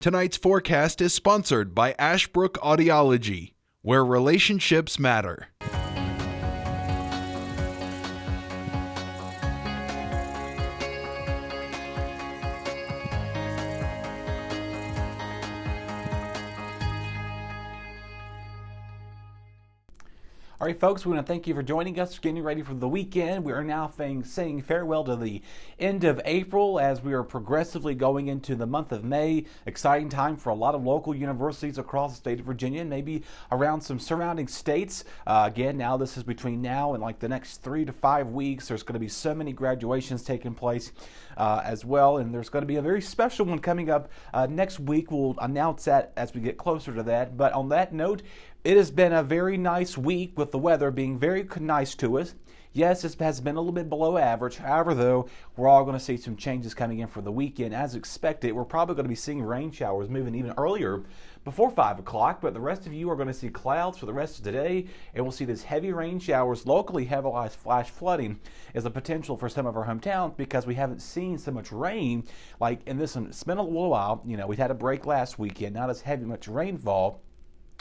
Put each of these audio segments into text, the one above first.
Tonight's forecast is sponsored by Ashbrook Audiology, where relationships matter. All right, folks, we want to thank you for joining us, getting ready for the weekend. We are now saying farewell to the end of April as we are progressively going into the month of May. Exciting time for a lot of local universities across the state of Virginia and maybe around some surrounding states. Again, now this is between now and like the next 3 to 5 weeks. There's going to be so many graduations taking place as well, and there's going to be a very special one coming up next week. We'll announce that as we get closer to that. But on that note, it has been a very nice week with the weather being very nice to us. Yes, it has been a little bit below average. However, though, we're all going to see some changes coming in for the weekend. As expected, we're probably going to be seeing rain showers moving even earlier before 5 o'clock, but the rest of you are going to see clouds for the rest of today, and we'll see this heavy rain showers. Locally, heavy flash flooding is a potential for some of our hometowns because we haven't seen so much rain. Like in this one, it's been a little while. You know, we had a break last weekend, not as heavy much rainfall.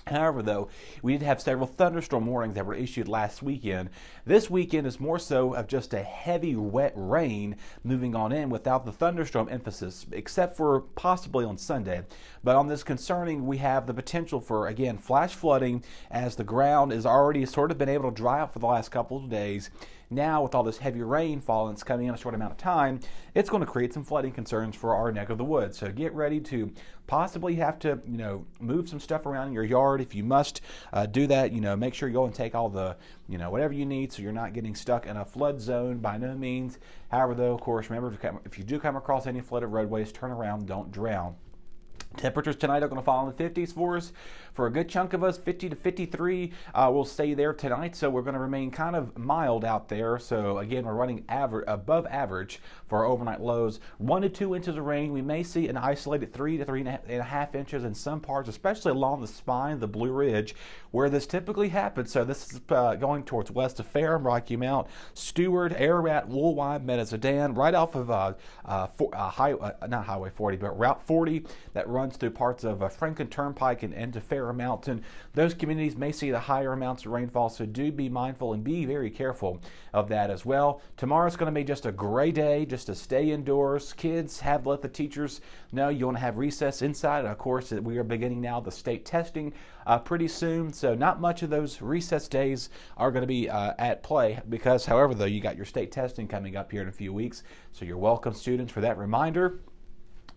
However, though, we did have several thunderstorm warnings that were issued last weekend. This weekend is more so of just a heavy, wet rain moving on in without the thunderstorm emphasis, except for possibly on Sunday. But on this concerning, we have the potential for, again, flash flooding as the ground is already sort of been able to dry out for the last couple of days. Now, with all this heavy rainfall and it's coming in a short amount of time, it's going to create some flooding concerns for our neck of the woods. So get ready to possibly have to, move some stuff around in your yard. If you must do that, make sure you go and take all the, whatever you need so you're not getting stuck in a flood zone by no means. However, though, of course, remember, if you do come across any flooded roadways, turn around, don't drown. Temperatures tonight are going to fall in the 50s for us. For a good chunk of us, 50 to 53 will stay there tonight, so we're going to remain kind of mild out there. So again, we're running above average for our overnight lows. 1 to 2 inches of rain. We may see an isolated 3 to 3.5 inches in some parts, especially along the spine, the Blue Ridge, where this typically happens. So this is going towards west of Ferrum, Rocky Mount, Stewart, Ararat, Woolwide, Metazodan, right off of not Highway 40, but Route 40 that runs through parts of Franklin Turnpike and into Ferrum Mountain. Those communities may see the higher amounts of rainfall, so do be mindful and be very careful of that as well. Tomorrow's going to be just a gray day, just to stay indoors. Kids have let the teachers know you want to have recess inside. Of course, we are beginning now the state testing pretty soon, so not much of those recess days are going to be at play because, however, though, you got your state testing coming up here in a few weeks, so you're welcome, students, for that reminder.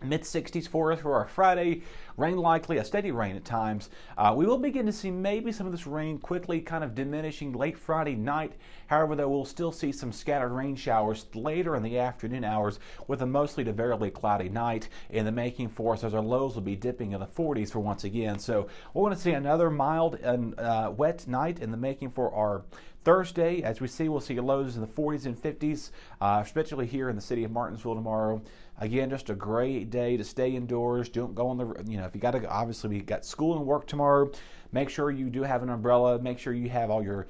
Mid-60s for us for our Friday. Rain likely, a steady rain at times. We will begin to see maybe some of this rain quickly kind of diminishing late Friday night. However, though, we'll still see some scattered rain showers later in the afternoon hours with a mostly to variably cloudy night in the making for us as our lows will be dipping in the 40s for once again. So we're going to see another mild and wet night in the making for our Thursday. As we see, we'll see lows in the 40s and 50s, especially here in the city of Martinsville tomorrow. Again, just a great day to stay indoors. Don't go on the, if you got to, obviously we got school and work tomorrow. Make sure you do have an umbrella. Make sure you have all your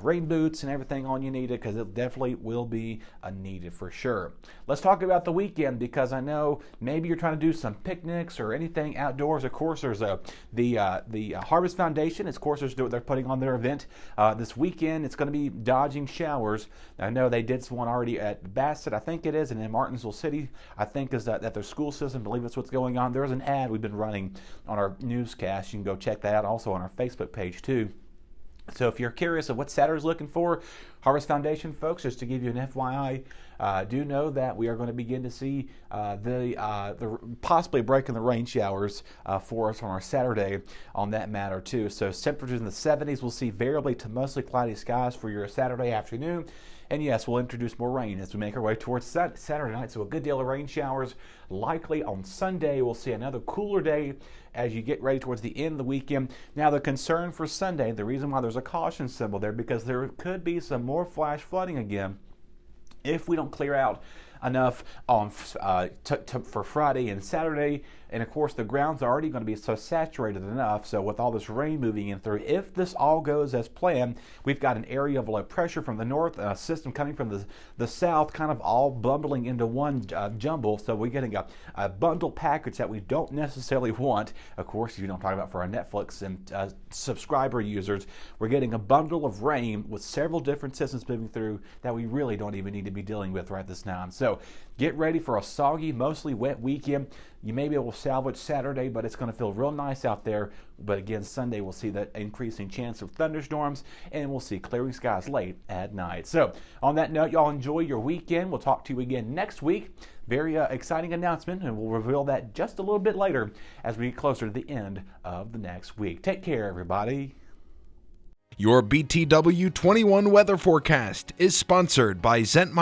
rain boots and everything on you needed, because it definitely will be needed for sure. Let's talk about the weekend, because I know maybe you're trying to do some picnics or anything outdoors. Of course, there's the Harvest Foundation. Of course, they're putting on their event this weekend. It's going to be dodging showers. I know they did one already at Bassett, I think it is, and in Martinsville City, I think is that their school system. I believe that's what's going on. There's an ad we've been running on our newscast. You can go check that out also on our Facebook page too. So if you're curious of what Saturday's looking for, Harvest Foundation folks, just to give you an FYI, do know that we are going to begin to see the possibly breaking the rain showers for us on our Saturday on that matter too. So temperatures in the 70s. We'll see variably to mostly cloudy skies for your Saturday afternoon. And yes, we'll introduce more rain as we make our way towards Saturday night. So a good deal of rain showers likely on Sunday. We'll see another cooler day as you get ready towards the end of the weekend. Now, the concern for Sunday, the reason why there's a caution symbol there, because there could be some more flash flooding again if we don't clear out enough on for Friday and Saturday. And of course, the ground's already going to be so saturated enough. So with all this rain moving in through, if this all goes as planned, we've got an area of low pressure from the north, a system coming from the south, kind of all bundling into one jumble. So we're getting a bundle package that we don't necessarily want. Of course, you know, I'm talking about for our Netflix and subscriber users, we're getting a bundle of rain with several different systems moving through that we really don't even need to be dealing with right this time. So get ready for a soggy, mostly wet weekend. You may be able to salvage Saturday, but it's going to feel real nice out there. But again, Sunday we'll see that increasing chance of thunderstorms, and we'll see clearing skies late at night. So on that note, y'all enjoy your weekend. We'll talk to you again next week. Very exciting announcement, and we'll reveal that just a little bit later as we get closer to the end of the next week. Take care, everybody. Your BTW21 weather forecast is sponsored by Zentmeyer.